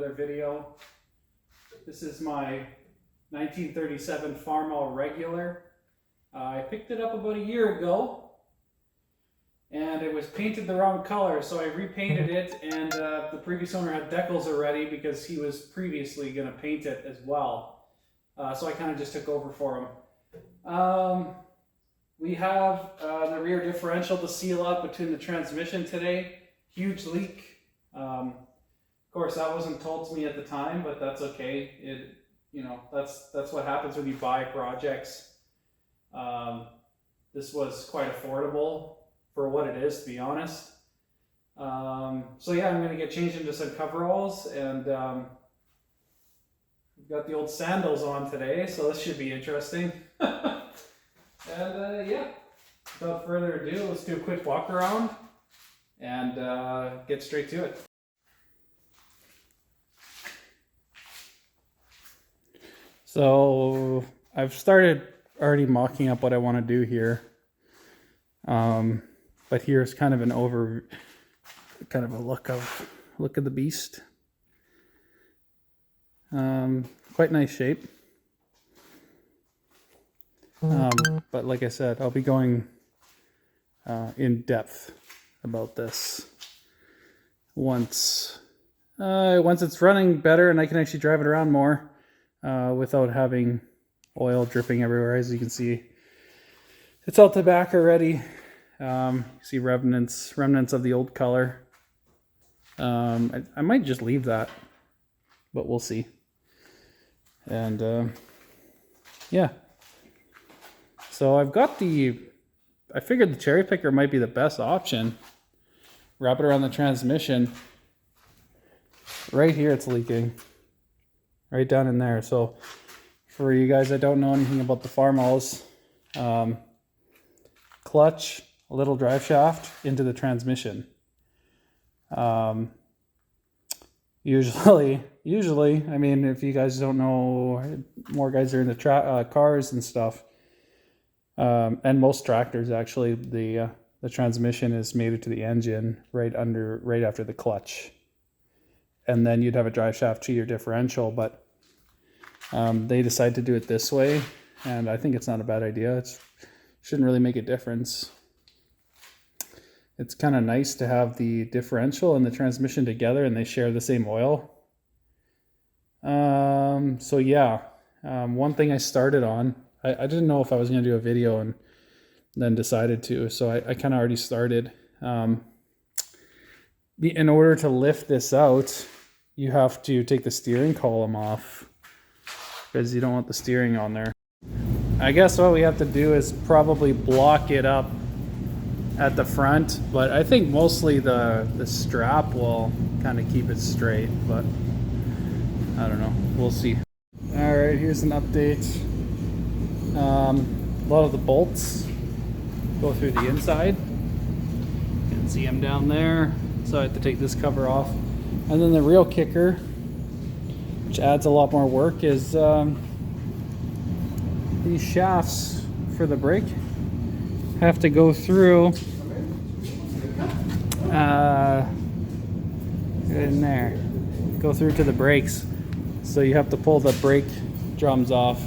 Regular video. This is my 1937 Farmall Regular. I picked it up about a year ago and it was painted the wrong color, so I repainted it, and the previous owner had decals already because he was previously going to paint it as well. So I kind of just took over for him. We have the rear differential to seal up between the transmission today. Huge leak. Of course, that wasn't told to me at the time, but that's okay. That's what happens when you buy projects. This was quite affordable for what it is, to be honest. So yeah, I'm going to get changed into some coveralls, and we've got the old sandals on today, so this should be interesting. And yeah, without further ado, let's do a quick walk around and get straight to it. So I've started already mocking up what I want to do here, but here's kind of a look of the beast. Quite nice shape. But like I said, I'll be going in depth about this once it's running better and I can actually drive it around more without having oil dripping everywhere. As you can see, it's out the back already. You see remnants of the old color. I might just leave that, but we'll see. And yeah. So I figured the cherry picker might be the best option. Wrap it around the transmission. Right here it's leaking. Right down in there. So for you guys that don't know anything about the Farmalls, clutch, a little drive shaft into the transmission. Usually, I mean, if you guys don't know, more guys are into cars and stuff. And most tractors, actually, the transmission is mated to the engine right after the clutch, and then you'd have a drive shaft to your differential. But they decide to do it this way, and I think it's not a bad idea. It shouldn't really make a difference. It's kind of nice to have the differential and the transmission together, and they share the same oil. So yeah, one thing I started on. I didn't know if I was going to do a video and then decided to, so I kind of already started. In order to lift this out, you have to take the steering column off because you don't want the steering on there. I guess what we have to do is probably block it up at the front, but I think mostly the strap will kind of keep it straight, but I don't know. We'll see. All right, here's an update. A lot of the bolts go through the inside. You can see them down there. So I have to take this cover off. And then the real kicker, which adds a lot more work, is these shafts for the brake have to go through in there. Go through to the brakes. So you have to pull the brake drums off.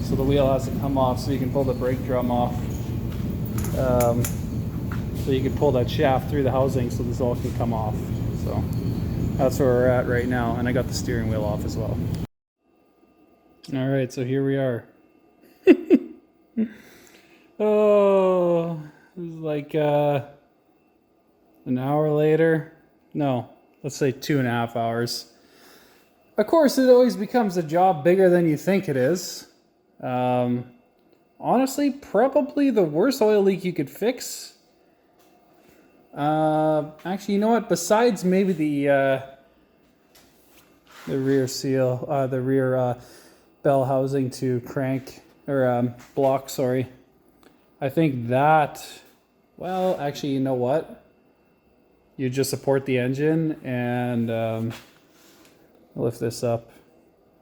So the wheel has to come off so you can pull the brake drum off. So you can pull that shaft through the housing so this all can come off. So that's where we're at right now. And I got the steering wheel off as well. All right, so here we are. Oh, it was like an hour later. No, let's say 2.5 hours. Of course, it always becomes a job bigger than you think it is. Honestly, probably the worst oil leak you could fix. Actually, you know what? Besides maybe the rear seal, the rear bell housing to crank or block. Sorry, I think that. Well, actually, you know what? You just support the engine and lift this up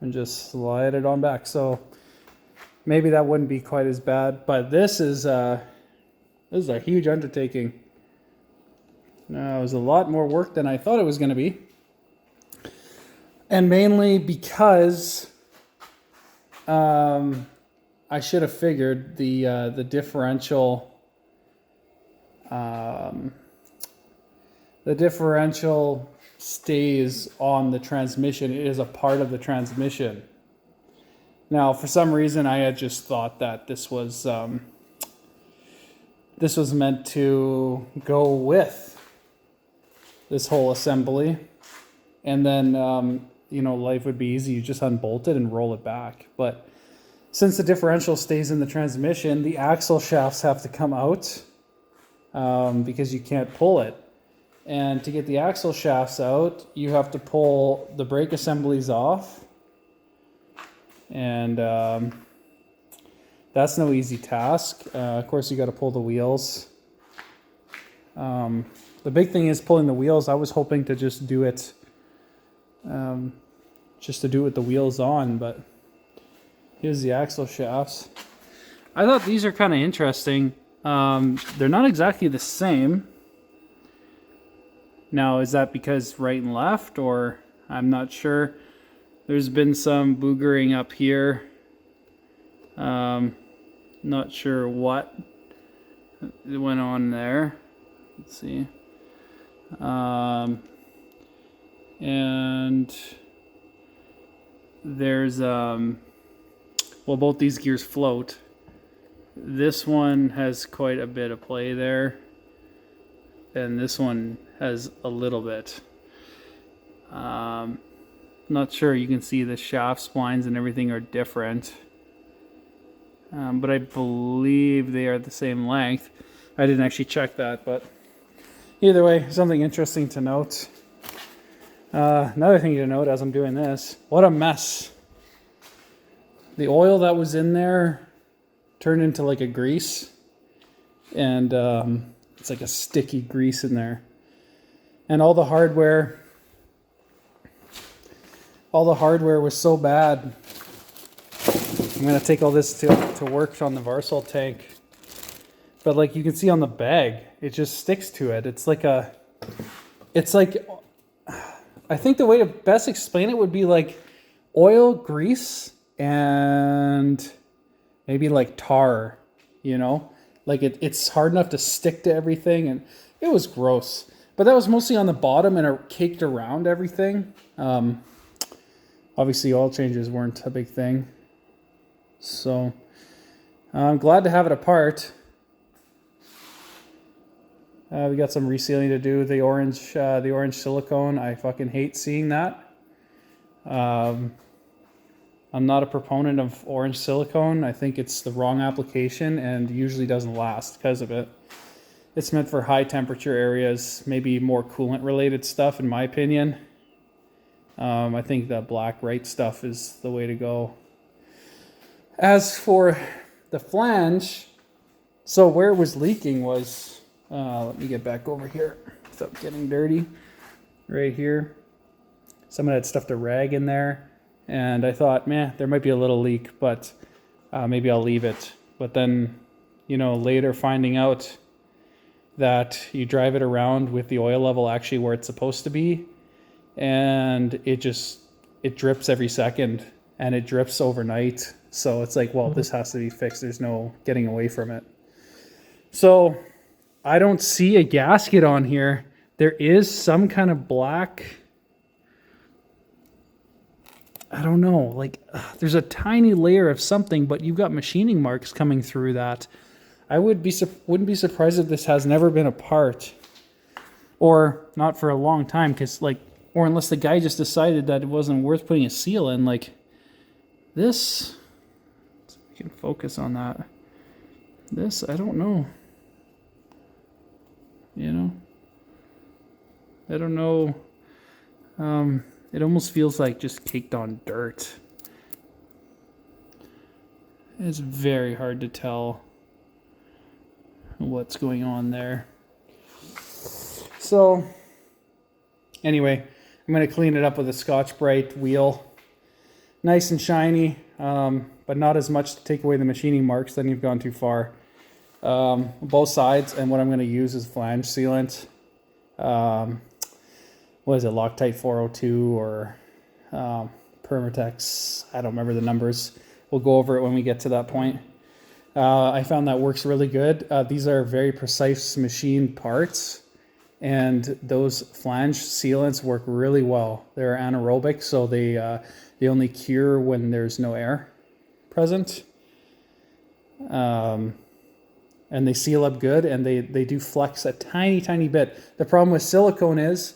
and just slide it on back. So maybe that wouldn't be quite as bad, but this is a huge undertaking. It was a lot more work than I thought it was going to be. And mainly because I should have figured the differential stays on the transmission. It is a part of the transmission. Now, for some reason, I had just thought that this was meant to go with this whole assembly, and then life would be easy. You just unbolt it and roll it back. But since the differential stays in the transmission, the axle shafts have to come out because you can't pull it. And to get the axle shafts out, you have to pull the brake assemblies off. And that's no easy task. Of course, you got to pull the wheels. The big thing is pulling the wheels. I was hoping to just do it, with the wheels on, but here's the axle shafts. I thought these are kind of interesting. They're not exactly the same. Now, is that because right and left, or I'm not sure. There's been some boogering up here. Not sure what went on there. Let's see. And there's both these gears float. This one has quite a bit of play there, and this one has a little bit. Not sure. You can see the shaft splines and everything are different, but I believe they are the same length. I didn't actually check that, but either way, something interesting to note. Another thing to note as I'm doing this, what a mess. The oil that was in there turned into like a grease, and it's like a sticky grease in there. And all the hardware was so bad. I'm going to take all this to work on the Varsol tank. But like you can see on the bag, it just sticks to it. It's like I think the way to best explain it would be like oil, grease, and maybe like tar, Like it's hard enough to stick to everything, and it was gross. But that was mostly on the bottom and it caked around everything. Obviously, oil changes weren't a big thing. So I'm glad to have it apart. We got some resealing to do. The orange silicone. I fucking hate seeing that. I'm not a proponent of orange silicone. I think it's the wrong application and usually doesn't last because of it. It's meant for high temperature areas, maybe more coolant related stuff in my opinion. I think the black right stuff is the way to go. As for the flange, so where it was leaking was, let me get back over here without getting dirty. Right here. Someone had stuffed a rag in there, and I thought, there might be a little leak, but maybe I'll leave it. But then, later finding out that you drive it around with the oil level actually where it's supposed to be, and it drips every second, and it drips overnight. So it's like, well, this has to be fixed. There's no getting away from it. So I don't see a gasket on here. There is some kind of black, I don't know, like there's a tiny layer of something, but you've got machining marks coming through that. I wouldn't be surprised if this has never been apart, or not for a long time, or unless the guy just decided that it wasn't worth putting a seal in, like this. So we can focus on that. This, I don't know. I don't know. It almost feels like just caked on dirt. It's very hard to tell what's going on there. So anyway, I'm going to clean it up with a Scotch-Brite wheel. Nice and shiny, but not as much to take away the machining marks. Then you've gone too far. Both sides, and what I'm going to use is flange sealant. what is it, Loctite 402 or Permatex. I don't remember the numbers. We'll go over it when we get to that point. I found that works really good. These are very precise machine parts, and those flange sealants work really well. They're anaerobic, so they only cure when there's no air present. And they seal up good, and they do flex a tiny bit. The problem with silicone is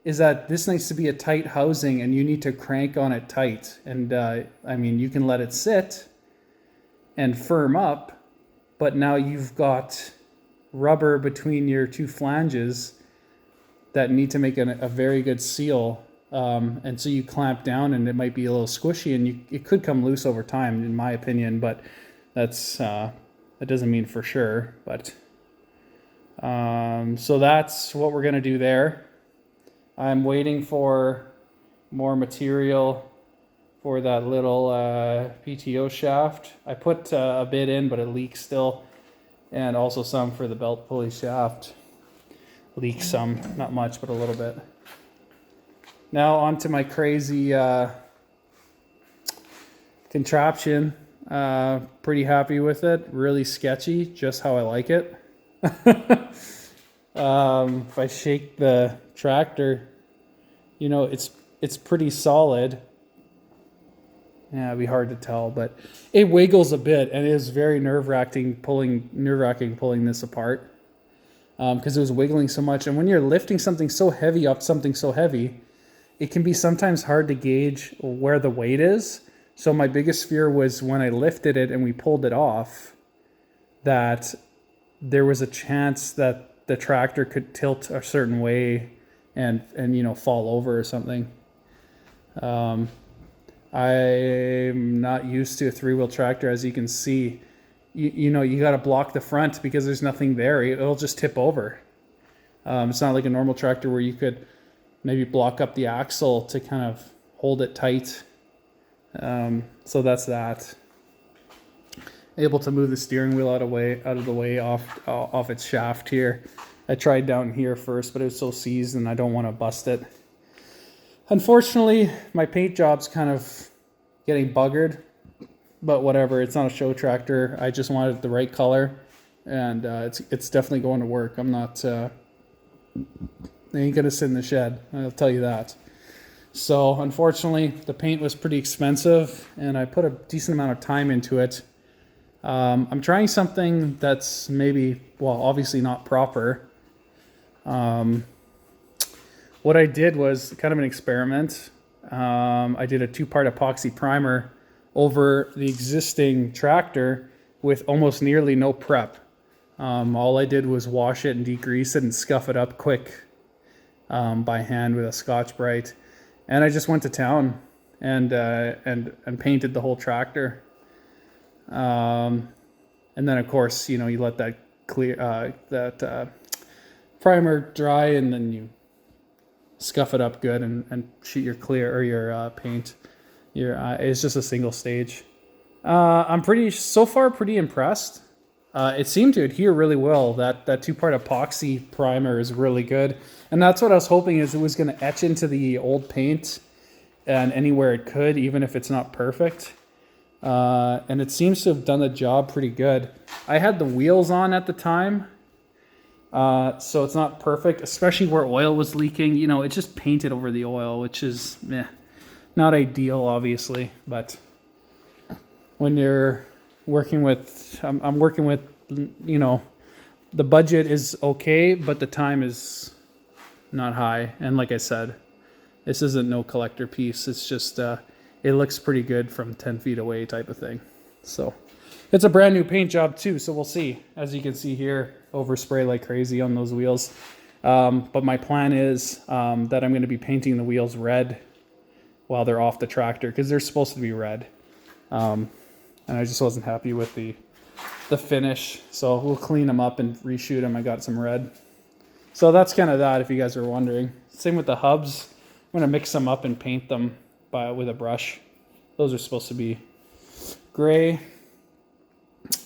that this needs to be a tight housing, and you need to crank on it tight. And I mean, you can let it sit and firm up, but now you've got rubber between your two flanges that need to make a very good seal. And so you clamp down, and it might be a little squishy, and it could come loose over time, in my opinion, but that doesn't mean for sure. But so that's what we're going to do there. I'm waiting for more material for that little PTO shaft. I put a bit in, but it leaks still, and also some for the belt pulley shaft. Leaks some, not much, but a little bit. Now onto my crazy contraption. Pretty happy with it. Really sketchy, just how I like it. If I shake the tractor, you know, it's pretty solid. Yeah, it'd be hard to tell, but it wiggles a bit, and it is very nerve-wracking pulling this apart, because it was wiggling so much. And when you're lifting something so heavy up something so heavy, it can be sometimes hard to gauge where the weight is. So my biggest fear was when I lifted it and we pulled it off, that there was a chance that the tractor could tilt a certain way and you know, fall over or something. I'm not used to a three-wheel tractor, as you can see. You know, you got to block the front because there's nothing there. It'll just tip over. It's not like a normal tractor where you could maybe block up the axle to kind of hold it tight. So that's that. Able to move the steering wheel out of the way off its shaft here. I tried down here first, but it was so seized and I don't want to bust it. Unfortunately, my paint job's kind of getting buggered, but whatever. It's not a show tractor. I just wanted the right color, and it's definitely going to work. I'm not. They ain't gonna sit in the shed. I'll tell you that. So unfortunately, the paint was pretty expensive, and I put a decent amount of time into it. I'm trying something that's maybe, well, obviously not proper. What I did was kind of an experiment. I did a 2-part epoxy primer over the existing tractor with almost nearly no prep. All I did was wash it and degrease it and scuff it up quick by hand with a Scotch-Brite. And I just went to town and painted the whole tractor. And then of course, you know, you let that primer dry, and then you scuff it up good and shoot your clear or your paint. It's just a single stage. I'm so far pretty impressed. It seemed to adhere really well. That 2-part epoxy primer is really good, and that's what I was hoping, is it was going to etch into the old paint and anywhere it could, even if it's not perfect. And it seems to have done the job pretty good. I had the wheels on at the time. So it's not perfect, especially where oil was leaking. You know, it just painted over the oil, which is not ideal, obviously. But when you're working with, I'm working with, you know, the budget is okay, but the time is not high. And like I said, this isn't no collector piece. It's just, it looks pretty good from 10 feet away type of thing. So it's a brand new paint job too, so we'll see. As you can see here, overspray like crazy on those wheels. But my plan is that I'm going to be painting the wheels red while they're off the tractor, because they're supposed to be red. And I just wasn't happy with the finish, so we'll clean them up and reshoot them. I got some red. So that's kind of that, if you guys are wondering. Same with the hubs. I'm going to mix them up and paint them with a brush. Those are supposed to be gray.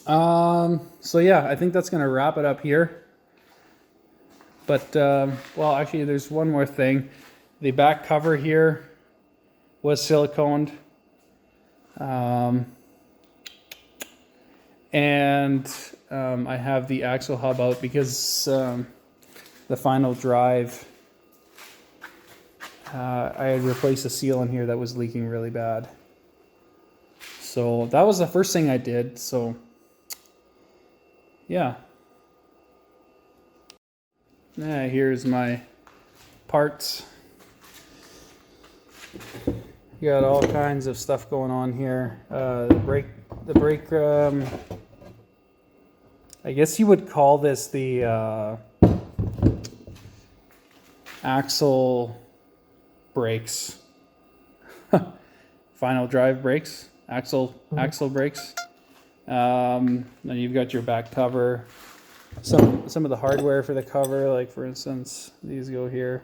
So yeah, I think that's going to wrap it up here. But, well, actually, there's one more thing. The back cover here was siliconed. And I have the axle hub out because the final drive, I had replaced a seal in here that was leaking really bad. So that was the first thing I did. So yeah. Here's my parts. You got all kinds of stuff going on here. The brake, I guess you would call this the axle brakes. Final drive brakes, axle brakes. Then you've got your back cover. Some of the hardware for the cover, like for instance, these go here.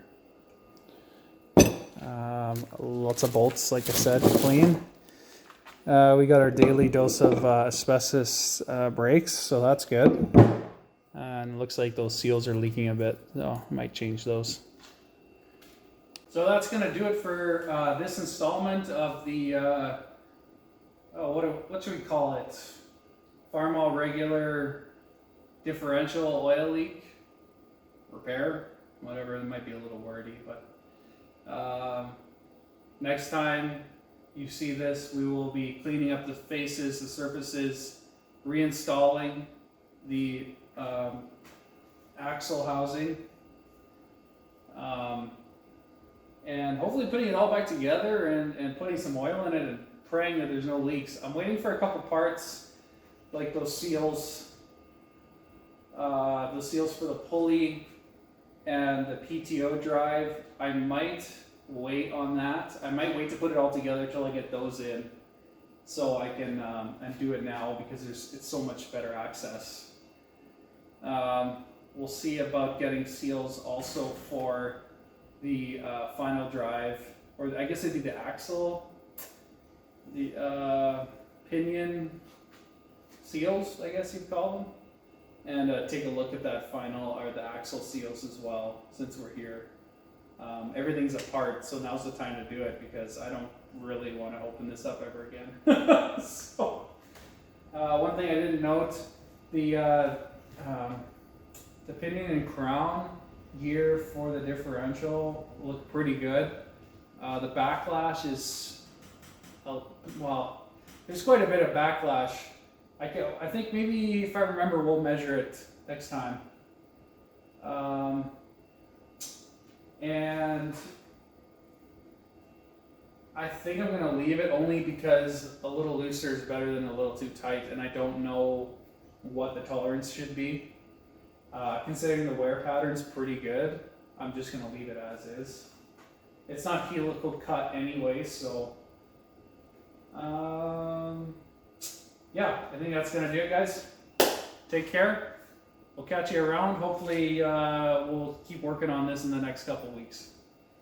Lots of bolts, like I said, to clean. We got our daily dose of asbestos brakes, so that's good. And it looks like those seals are leaking a bit, so I might change those. So that's going to do it for this installment of the, what should we call it? Farmall Regular differential oil leak repair, whatever. It might be a little wordy, but next time you see this, we will be cleaning up the faces, the surfaces, reinstalling the axle housing, and hopefully putting it all back together and putting some oil in it and praying that there's no leaks. I'm waiting for a couple parts, like those seals for the pulley and the PTO drive. I might wait on that. I might wait to put it all together till I get those in, so I can and do it now because it's so much better access. We'll see about getting seals also for the final drive, or I guess it'd be the axle, the pinion seals, I guess you'd call them. And take a look at that final, or the axle seals as well, since we're here. Everything's apart, so now's the time to do it because I don't really want to open this up ever again. So, one thing I didn't note, the pinion and crown gear for the differential look pretty good. The backlash is, well, there's quite a bit of backlash. I think maybe, if I remember, we'll measure it next time. And I think I'm going to leave it only because a little looser is better than a little too tight, and I don't know what the tolerance should be. Considering the wear pattern's pretty good, I'm just going to leave it as is. It's not helical cut anyway, so yeah, I think that's going to do it, guys. Take care. We'll catch you around. Hopefully, we'll keep working on this in the next couple weeks.